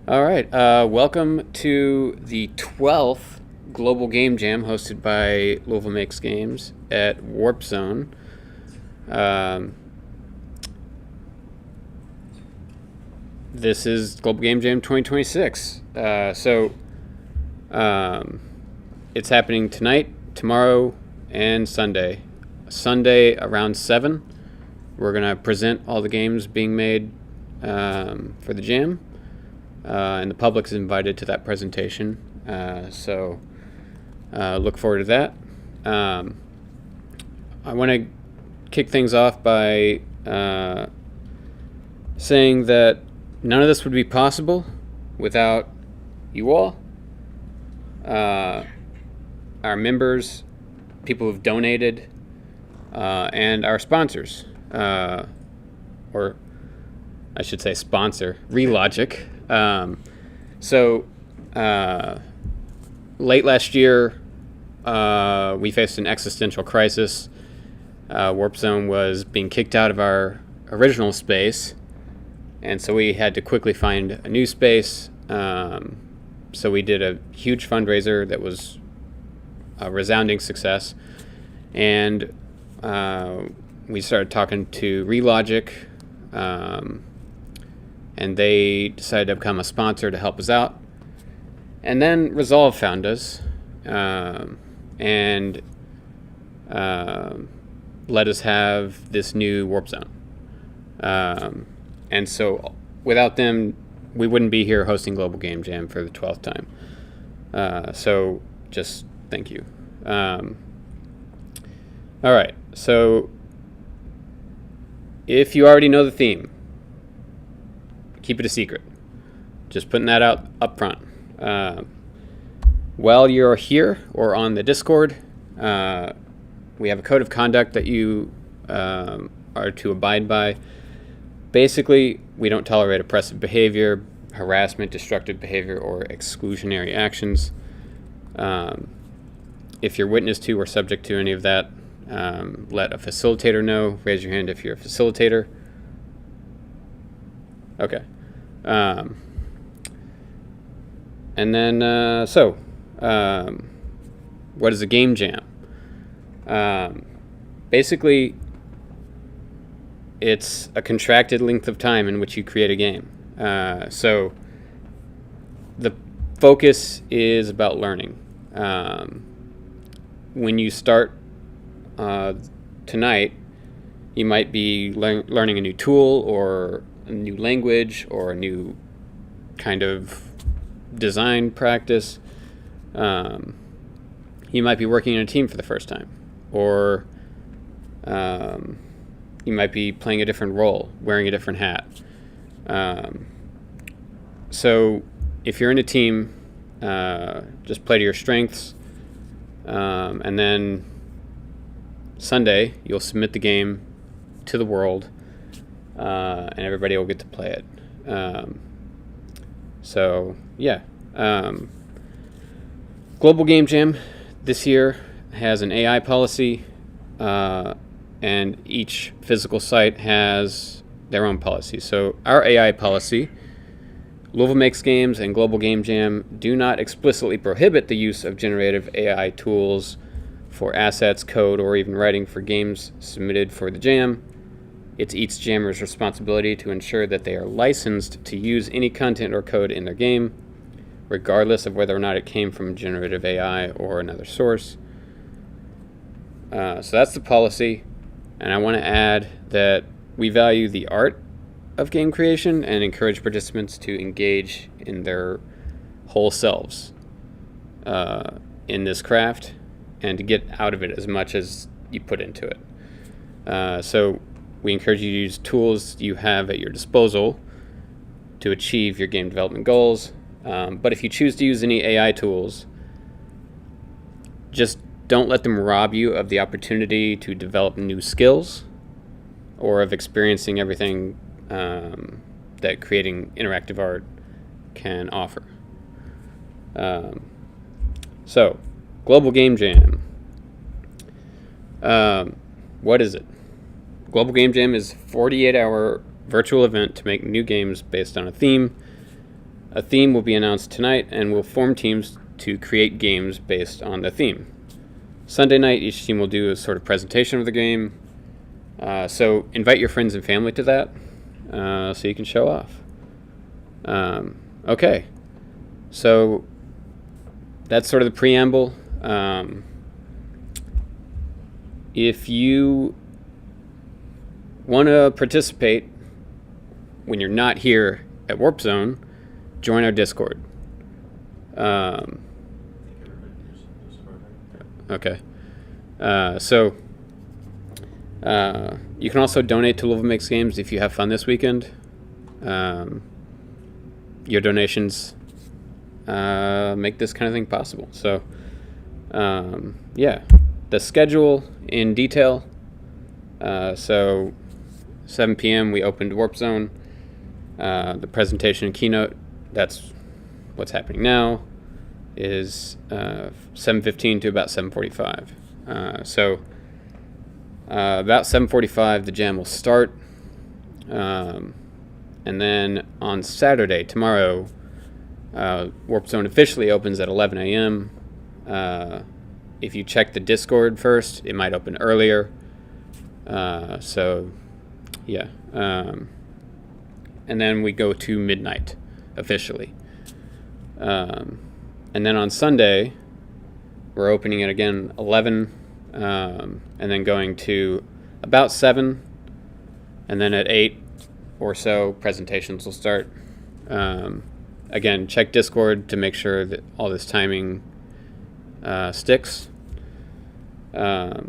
All right. Welcome to the 12th Global Game Jam hosted by Louisville Makes Games at Warp Zone. Um, this is Global Game Jam 2026. It's happening tonight, tomorrow, and Sunday. Sunday around 7, we're going to present all the games being made for the jam. And the public is invited to that presentation. So look forward to that. I want to kick things off by saying that none of this would be possible without you all, our members, people who've donated, and our sponsors, or I should say sponsor, Relogic. Late last year, we faced an existential crisis. Warp Zone was being kicked out of our original space, and so we had to quickly find a new space. So we did a huge fundraiser that was a resounding success, and we started talking to Relogic, and they decided to become a sponsor to help us out. And then Resolve found us and let us have this new Warp Zone. And so without them, we wouldn't be here hosting Global Game Jam for the 12th time. So just thank you. All right, so if you already know the theme, keep it a secret. Just putting that out up front. While you're here or on the Discord, we have a code of conduct that you are to abide by. Basically, we don't tolerate oppressive behavior, harassment, destructive behavior, or exclusionary actions. If you're witness to or subject to any of that, let a facilitator know. Raise your hand if you're a facilitator. Okay. And then, what is a game jam? Basically, it's a contracted length of time in which you create a game. So the focus is about learning. When you start tonight, you might be learning a new tool or a new language or a new kind of design practice. You might be working in a team for the first time, or you might be playing a different role, wearing a different hat. So if you're in a team, just play to your strengths, and then Sunday you'll submit the game to the world, and everybody will get to play it. Global Game Jam this year has an AI policy, and each physical site has their own policy. So our AI policy, Louisville Makes Games and Global Game Jam do not explicitly prohibit the use of generative AI tools for assets, code, or even writing for games submitted for the jam. It's each jammer's responsibility to ensure that they are licensed to use any content or code in their game, regardless of whether or not it came from generative AI or another source. So that's the policy, and I want to add that we value the art of game creation and encourage participants to engage in their whole selves in this craft and to get out of it as much as you put into it. So we encourage you to use tools you have at your disposal to achieve your game development goals. But if you choose to use any AI tools, just don't let them rob you of the opportunity to develop new skills or of experiencing everything that creating interactive art can offer. So, Global Game Jam. What is it? Global Game Jam is a 48-hour virtual event to make new games based on a theme. A theme will be announced tonight, and we'll form teams to create games based on the theme. Sunday night, each team will do a sort of presentation of the game. So invite your friends and family to that so you can show off. Okay, so that's sort of the preamble. If you want to participate when you're not here at Warp Zone, join our Discord. Okay. So you can also donate to Louisville Makes Games if you have fun this weekend. Your donations make this kind of thing possible. So, yeah, the schedule in detail. So, 7 p.m. we opened Warp Zone. The presentation and keynote, that's what's happening now, is 7:15 to about 7:45. So about 7:45 the jam will start, and then on Saturday, tomorrow, Warp Zone officially opens at 11 a.m. If you check the Discord first, it might open earlier. So yeah, and then we go to midnight officially. And then on Sunday, we're opening it again 11, and then going to about 7, and then at 8 or so, presentations will start. Again, check Discord to make sure that all this timing sticks. Yeah.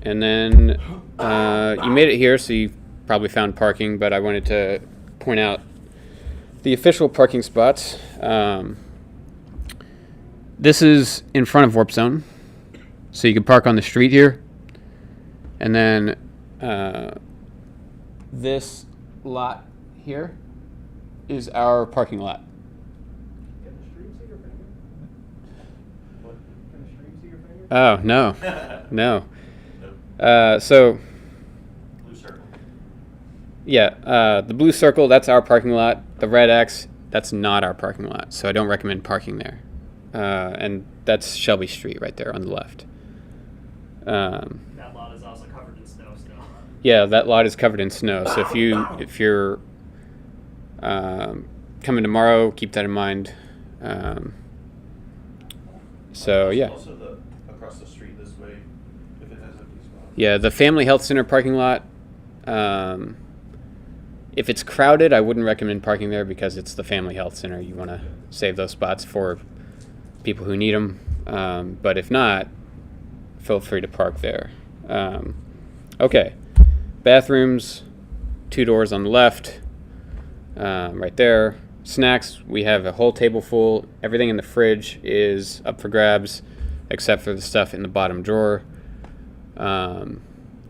And then you made it here, so you probably found parking, but I wanted to point out the official parking spots. This is in front of Warp Zone, so you can park on the street here. And then this lot here is our parking lot. Can the stream see your finger? What? Can the stream see your finger? Oh, no. No. So, Blue circle. yeah, the blue circle, that's our parking lot. The red X, that's not our parking lot, so I don't recommend parking there. And that's Shelby Street right there on the left. That lot is also covered in snow still. Yeah, that lot is covered in snow. So if you're coming tomorrow, keep that in mind. So yeah. Also across the street this way, if it has empty spots. Yeah, the Family Health Center parking lot. If it's crowded, I wouldn't recommend parking there because it's the Family Health Center. You want to save those spots for people who need them. But if not, feel free to park there. Okay, bathrooms, 2 doors on the left, right there. Snacks, we have a whole table full. Everything in the fridge is up for grabs, except for the stuff in the bottom drawer. And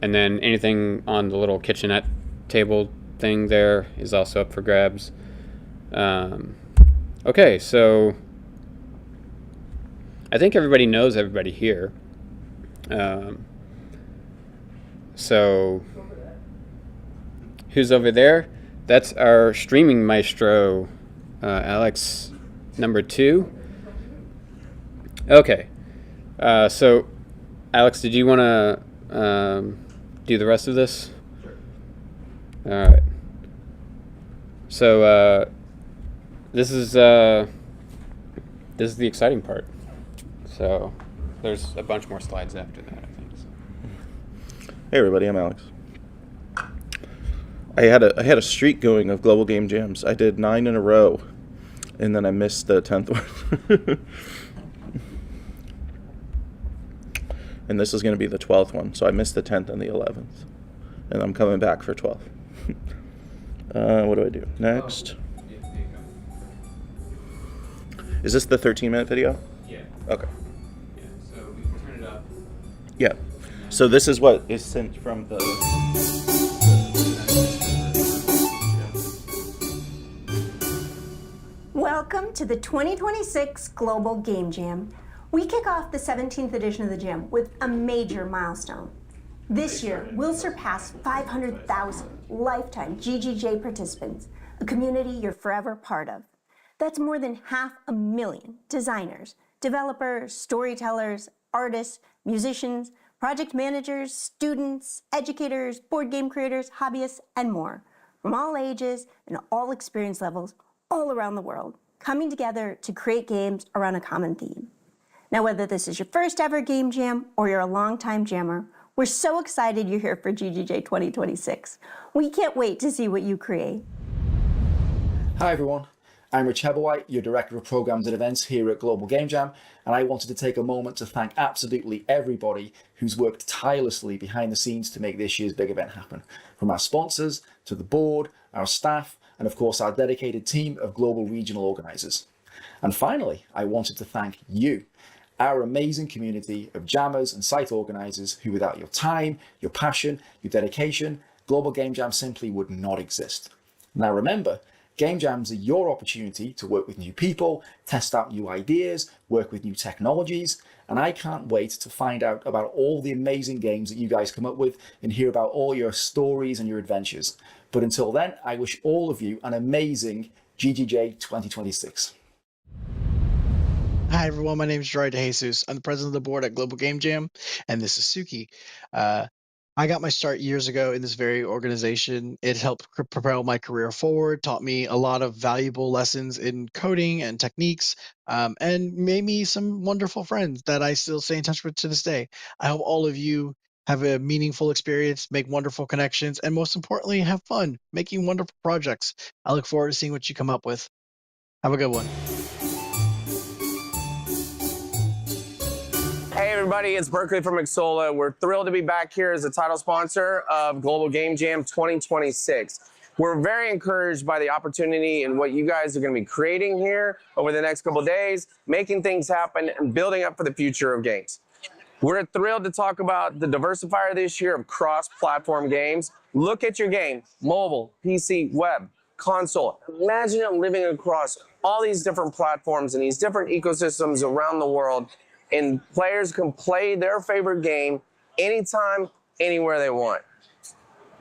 then anything on the little kitchenette table thing there is also up for grabs. Okay, so I think everybody knows everybody here. So who's over there? That's our streaming maestro, Alex, number 2. Okay, so Alex, did you want to do the rest of this? Sure. All right. So this is the exciting part. So there's a bunch more slides after that, I think. So. Hey everybody, I'm Alex. I had a streak going of global game jams. I did 9 in a row, and then I missed the 10th one. And this is going to be the 12th one, so I missed the 10th and the 11th, and I'm coming back for 12. What do I do next? Is this the 13-minute video? Yeah. Okay. Yeah. So we can turn it up. Yeah. So this is what is sent from the. Welcome to the 2026 Global Game Jam. We kick off the 17th edition of the Jam with a major milestone. This year, we'll surpass 500,000 lifetime GGJ participants, a community you're forever part of. That's more than 500,000 designers, developers, storytellers, artists, musicians, project managers, students, educators, board game creators, hobbyists, and more, from all ages and all experience levels, all around the world, coming together to create games around a common theme. Now, whether this is your first ever game jam or you're a longtime jammer, we're so excited you're here for GGJ 2026. We can't wait to see what you create. Hi everyone, I'm Rich Hebblewhite, your Director of Programs and Events here at Global Game Jam, and I wanted to take a moment to thank absolutely everybody who's worked tirelessly behind the scenes to make this year's big event happen. From our sponsors, to the board, our staff, and of course our dedicated team of global regional organisers. And finally, I wanted to thank you, our amazing community of jammers and site organisers who without your time, your passion, your dedication, Global Game Jam simply would not exist. Now remember, Game Jams are your opportunity to work with new people, test out new ideas, work with new technologies, and I can't wait to find out about all the amazing games that you guys come up with and hear about all your stories and your adventures. But until then, I wish all of you an amazing GGJ 2026. Hi everyone, my name is Gerard DeJesus. I'm the president of the board at Global Game Jam, and this is Suki. I got my start years ago in this very organization. It helped propel my career forward, taught me a lot of valuable lessons in coding and techniques, and made me some wonderful friends that I still stay in touch with to this day. I hope all of you have a meaningful experience, make wonderful connections, and most importantly, have fun making wonderful projects. I look forward to seeing what you come up with. Have a good one. Hey everybody, it's Berkeley from Xsolla. We're thrilled to be back here as the title sponsor of Global Game Jam 2026. We're very encouraged by the opportunity and what you guys are going to be creating here over the next couple of days, making things happen and building up for the future of games. We're thrilled to talk about the diversifier this year of cross-platform games. Look at your game, mobile, PC, web, console. Imagine it living across all these different platforms and these different ecosystems around the world, and players can play their favorite game anytime, anywhere they want.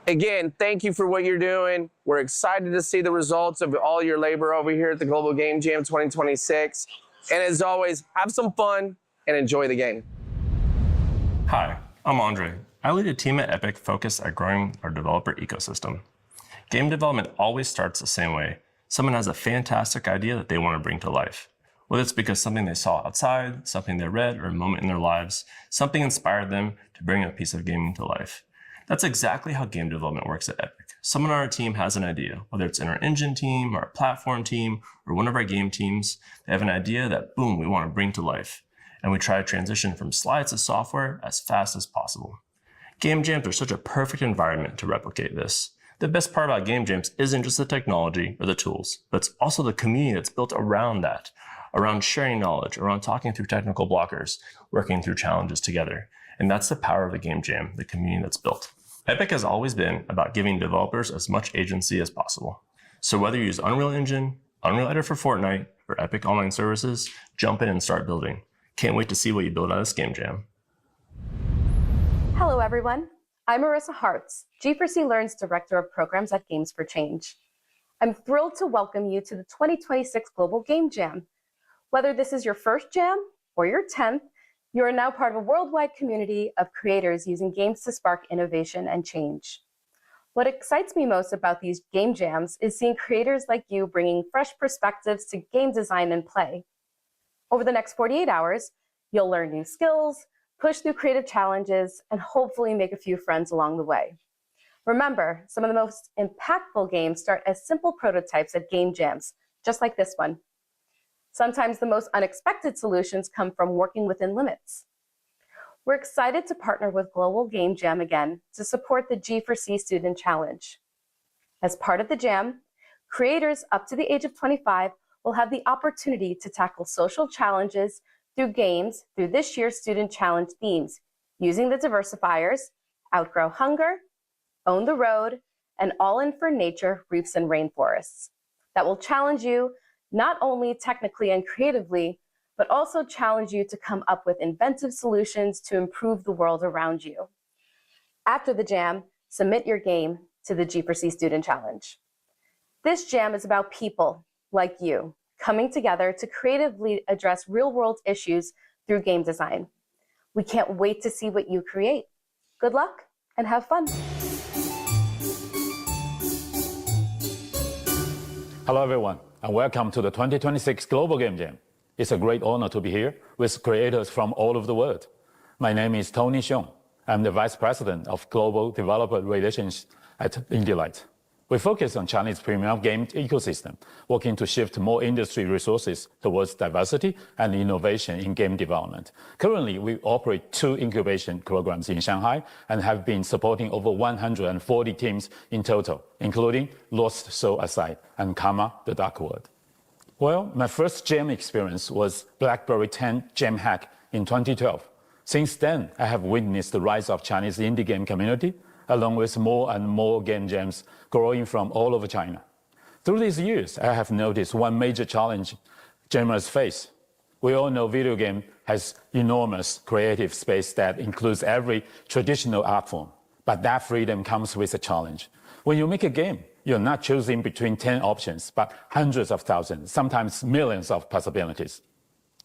Again, thank you for what you're doing. We're excited to see the results of all your labor over here at the Global Game Jam 2026. And as always, have some fun and enjoy the game. Hi, I'm Andre. I lead a team at Epic focused at growing our developer ecosystem. Game development always starts the same way. Someone has a fantastic idea that they want to bring to life. Whether it's because something they saw outside, something they read, or a moment in their lives, something inspired them to bring a piece of gaming to life. That's exactly how game development works at Epic. Someone on our team has an idea, whether it's in our engine team, our platform team, or one of our game teams, they have an idea that, boom, we want to bring to life. And we try to transition from slides to software as fast as possible. Game jams are such a perfect environment to replicate this. The best part about game jams isn't just the technology or the tools, but it's also the community that's built around that, around sharing knowledge, around talking through technical blockers, working through challenges together. And that's the power of the game jam, the community that's built. Epic has always been about giving developers as much agency as possible. So whether you use Unreal Engine, Unreal Editor for Fortnite, or Epic Online Services, jump in and start building. Can't wait to see what you build out of this game jam. Hello everyone, I'm Marissa Hartz, G4C Learn's Director of Programs at Games for Change. I'm thrilled to welcome you to the 2026 Global Game Jam. Whether this is your first jam or your 10th, you are now part of a worldwide community of creators using games to spark innovation and change. What excites me most about these game jams is seeing creators like you bringing fresh perspectives to game design and play. Over the next 48 hours, you'll learn new skills, push through creative challenges, and hopefully make a few friends along the way. Remember, some of the most impactful games start as simple prototypes at game jams, just like this one. Sometimes the most unexpected solutions come from working within limits. We're excited to partner with Global Game Jam again to support the G4C Student Challenge. As part of the jam, creators up to the age of 25 will have the opportunity to tackle social challenges through games through this year's Student Challenge themes, using the diversifiers, Outgrow Hunger, Own the Road, and All In for Nature, Reefs and Rainforests, that will challenge you not only technically and creatively, but also challenge you to come up with inventive solutions to improve the world around you. After the jam, submit your game to the G4C Student Challenge. This jam is about people like you coming together to creatively address real-world issues through game design. We can't wait to see what you create. Good luck and have fun. Hello everyone, and welcome to the 2026 Global Game Jam. It's a great honor to be here with creators from all over the world. My name is Tony Xiong. I'm the Vice President of Global Developer Relations at IndieLight. We focus on Chinese premium game ecosystem, working to shift more industry resources towards diversity and innovation in game development. Currently, we operate 2 incubation programs in Shanghai and have been supporting over 140 teams in total, including Lost Soul Aside and Karma the Dark World. Well, my first jam experience was BlackBerry 10 Jam Hack in 2012. Since then, I have witnessed the rise of Chinese indie game community, along with more and more game jams growing from all over China. Through these years, I have noticed one major challenge gamers face. We all know video game has enormous creative space that includes every traditional art form, but that freedom comes with a challenge. When you make a game, you're not choosing between 10 options, but hundreds of thousands, sometimes millions of possibilities.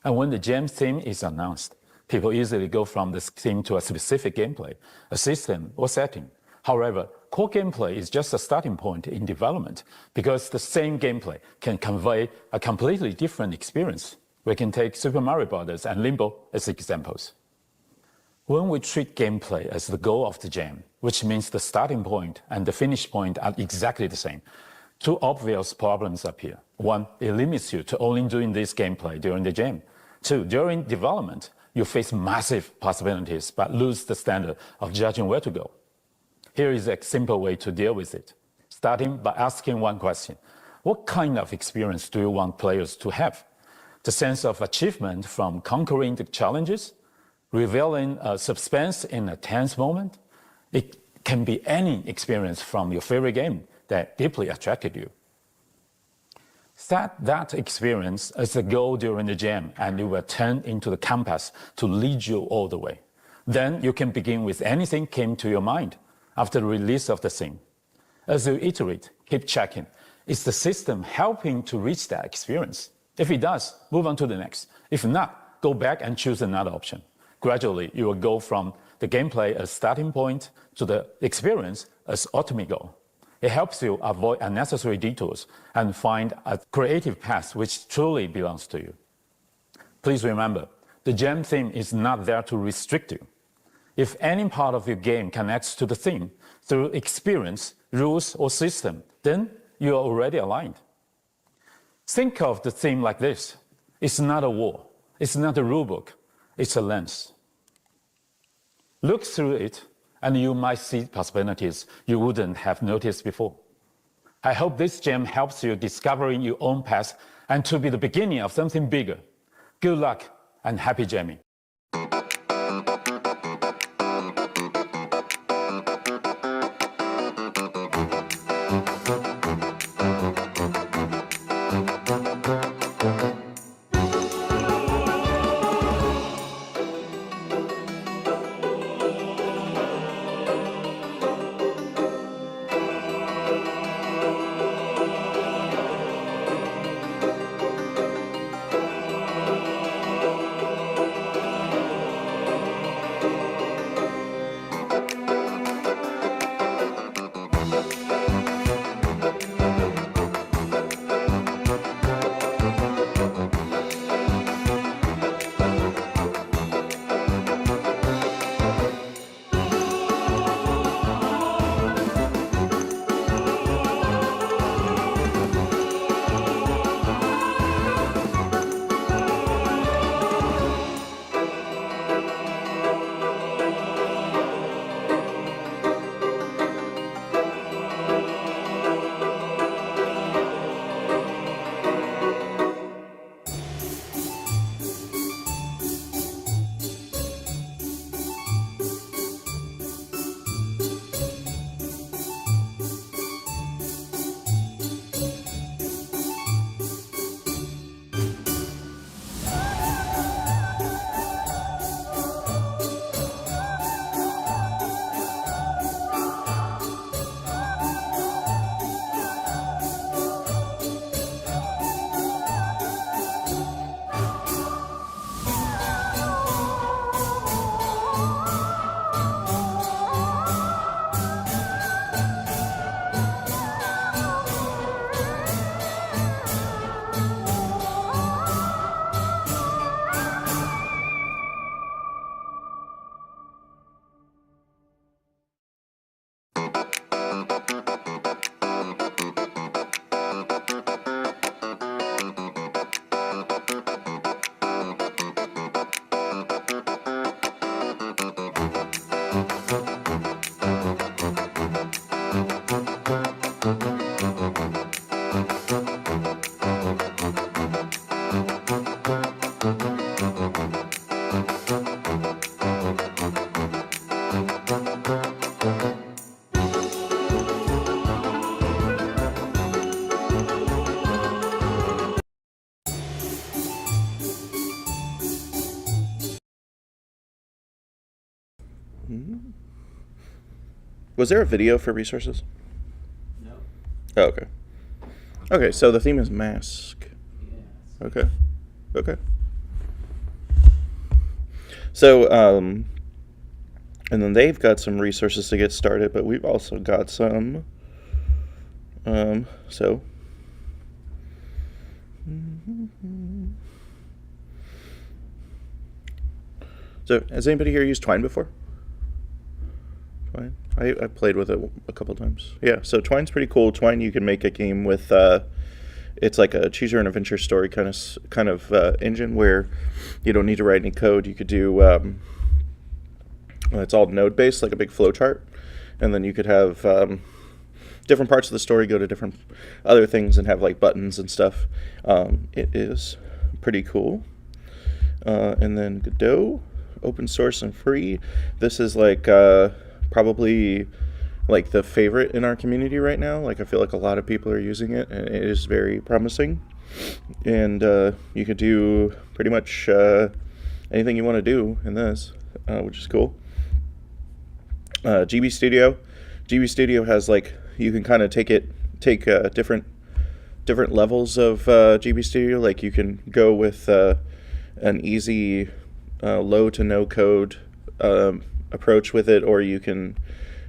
And when the jam theme is announced, people easily go from this theme to a specific gameplay, a system, or setting. However, core gameplay is just a starting point in development because the same gameplay can convey a completely different experience. We can take Super Mario Bros. And Limbo as examples. When we treat gameplay as the goal of the jam, which means the starting point and the finish point are exactly the same, 2 obvious problems appear. 1, it limits you to only doing this gameplay during the jam. 2, during development, you face massive possibilities but lose the standard of judging where to go. Here is a simple way to deal with it, starting by asking one question. What kind of experience do you want players to have? The sense of achievement from conquering the challenges, revealing a suspense in a tense moment? It can be any experience from your favorite game that deeply attracted you. Set that experience as a goal during the jam and it will turn into the compass to lead you all the way. Then you can begin with anything came to your mind after the release of the theme. As you iterate, keep checking. Is the system helping to reach that experience? If it does, move on to the next. If not, go back and choose another option. Gradually, you will go from the gameplay as starting point to the experience as ultimate goal. It helps you avoid unnecessary detours and find a creative path which truly belongs to you. Please remember, the jam theme is not there to restrict you. If any part of your game connects to the theme through experience, rules, or system, then you are already aligned. Think of the theme like this. It's not a wall. It's not a rulebook. It's a lens. Look through it, and you might see possibilities you wouldn't have noticed before. I hope this jam helps you discovering your own path and to be the beginning of something bigger. Good luck and happy jamming. Was there a video for resources? No. Oh, okay. Okay, so the theme is mask. Yes. Okay. Okay. So, and then they've got some resources to get started, but we've also got some. So. So, has anybody here used Twine before? Twine? I played with it a couple times. Yeah, so Twine's pretty cool. Twine, you can make a game with, it's like a choose your own adventure story kind of engine where you don't need to write any code. You could do, it's all node based, like a big flowchart, and then you could have different parts of the story go to different other things and have like buttons and stuff. It is pretty cool. And then Godot, open source and free. This is like probably like the favorite in our community right now. Like I feel like a lot of people are using it, and it is very promising. And you could do pretty much anything you want to do in this, which is cool. GB Studio has like, you can kind of take different levels of GB Studio. Like you can go with an easy low to no code approach with it, or you can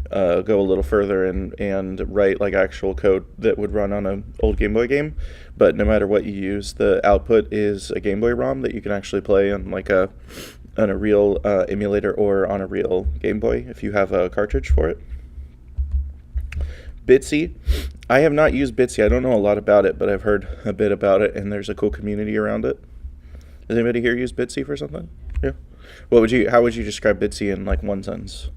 go a little further and write like actual code that would run on an old Game Boy game. But no matter what you use, the output is a Game Boy ROM that you can actually play on like on a real emulator or on a real Game Boy if you have a cartridge for it. Bitsy, I have not used Bitsy. I don't know a lot about it, but I've heard a bit about it, and there's a cool community around it. Has anybody here used Bitsy for something? Yeah. How would you describe Bitsy in like one sentence?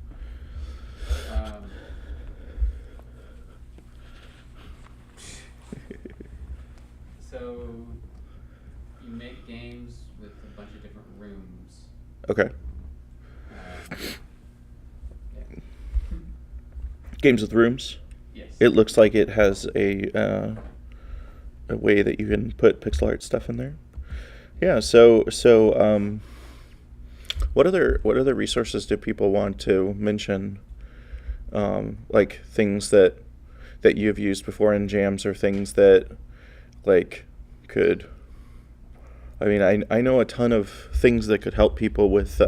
So you make games with a bunch of different rooms. Okay. Yeah. Games with rooms? Yes. It looks like it has a way that you can put pixel art stuff in there. Yeah, so what other resources do people want to mention? Like things that you've used before in jams, or things that like could, I mean, I know a ton of things that could help people with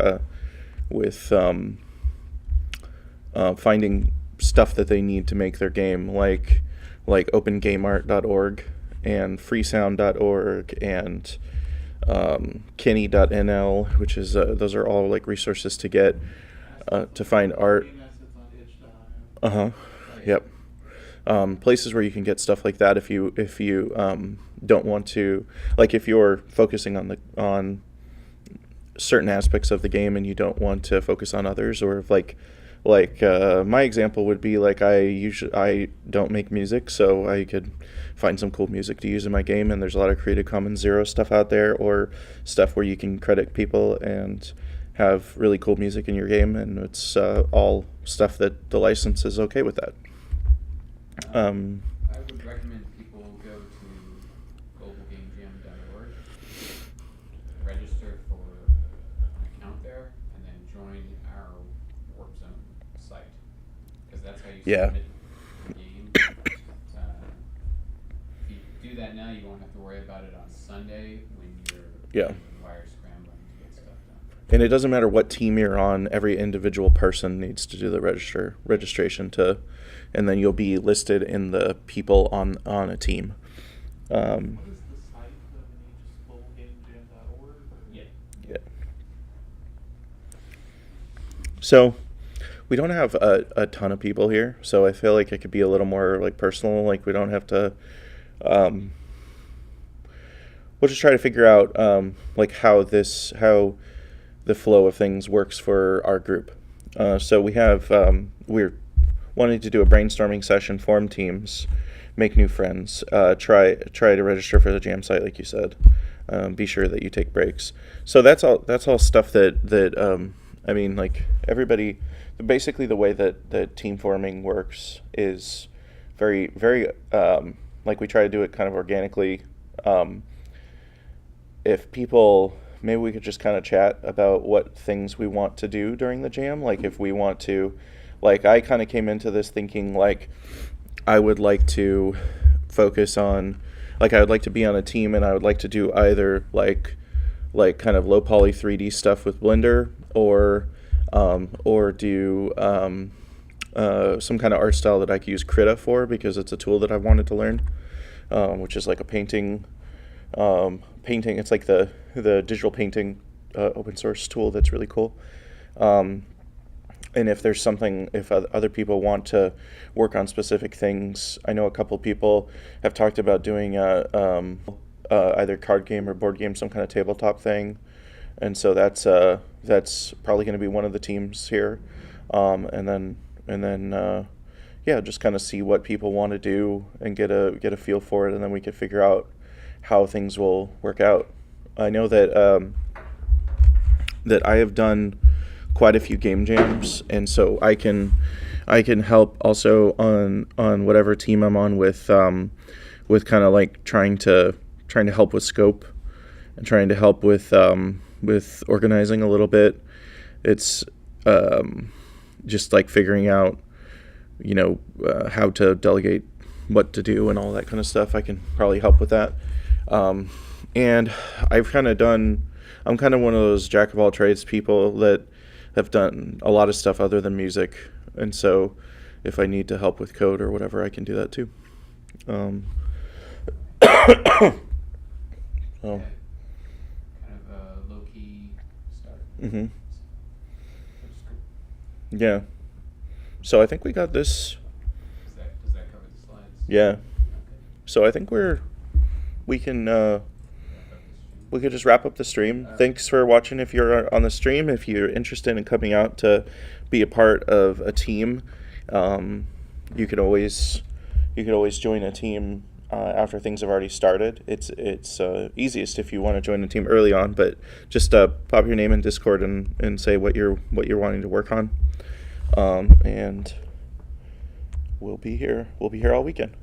finding stuff that they need to make their game, like opengameart.org and freesound.org and Kenny.nl, which is those are all like resources to get to find art. Yep. Places where you can get stuff like that if you don't want to, like if you're focusing on certain aspects of the game and you don't want to focus on others, or if like my example would be like I don't make music, so I could find some cool music to use in my game, and there's a lot of Creative Commons Zero stuff out there, or stuff where you can credit people and have really cool music in your game, and it's all stuff that the license is okay with that. I would recommend people go to globalgamejam.org, register for an account there, and then join our Warp Zone site, because that's how you submit your game. If you do that now, you won't have to worry about it on Sunday when you're wire scrambling to get stuff done. And it doesn't matter what team you're on, every individual person needs to do the registration to, and then you'll be listed in the people on a team. What is the site? Just globalgamejam.org? Yeah. So we don't have a ton of people here, so I feel like it could be a little more like personal. Like we don't have to. We'll just try to figure out like how the flow of things works for our group. So we have we're wanting to do a brainstorming session, form teams, make new friends. Try to register for the jam site, like you said. Be sure that you take breaks. So that's all stuff that I mean, like, everybody, basically the way that team forming works is very, very, like, we try to do it kind of organically. If people, maybe we could just kind of chat about what things we want to do during the jam. Like, if we want to, like, I kind of came into this thinking, like, I would like to focus on, like, I would like to be on a team, and I would like to do either, like kind of low poly 3D stuff with Blender, or do some kind of art style that I could use Krita for, because it's a tool that I wanted to learn, which is like a painting. It's like the digital painting open source tool that's really cool. And if there's something, if other people want to work on specific things, I know a couple people have talked about doing either card game or board game, some kind of tabletop thing, and so that's probably going to be one of the teams here, and then yeah, just kind of see what people want to do and get a feel for it, and then we could figure out how things will work out. I know that that I have done quite a few game jams, and so I can help also on whatever team I'm on with kind of like trying to help with scope and trying to help with organizing a little bit. It's just like figuring out, you know, how to delegate what to do and all that kind of stuff. I can probably help with that. And I'm kind of one of those jack of all trades people that have done a lot of stuff other than music, and so if I need to help with code or whatever, I can do that too. Kind of a low-key start. Mm-hmm. Yeah. So I think we got this. Does that cover the slides? Yeah. So I think we could just wrap up the stream. Thanks for watching. If you're on the stream, if you're interested in coming out to be a part of a team, you could always join a team after things have already started. It's easiest if you want to join a team early on, but just pop your name in Discord and say what you're wanting to work on, and we'll be here all weekend.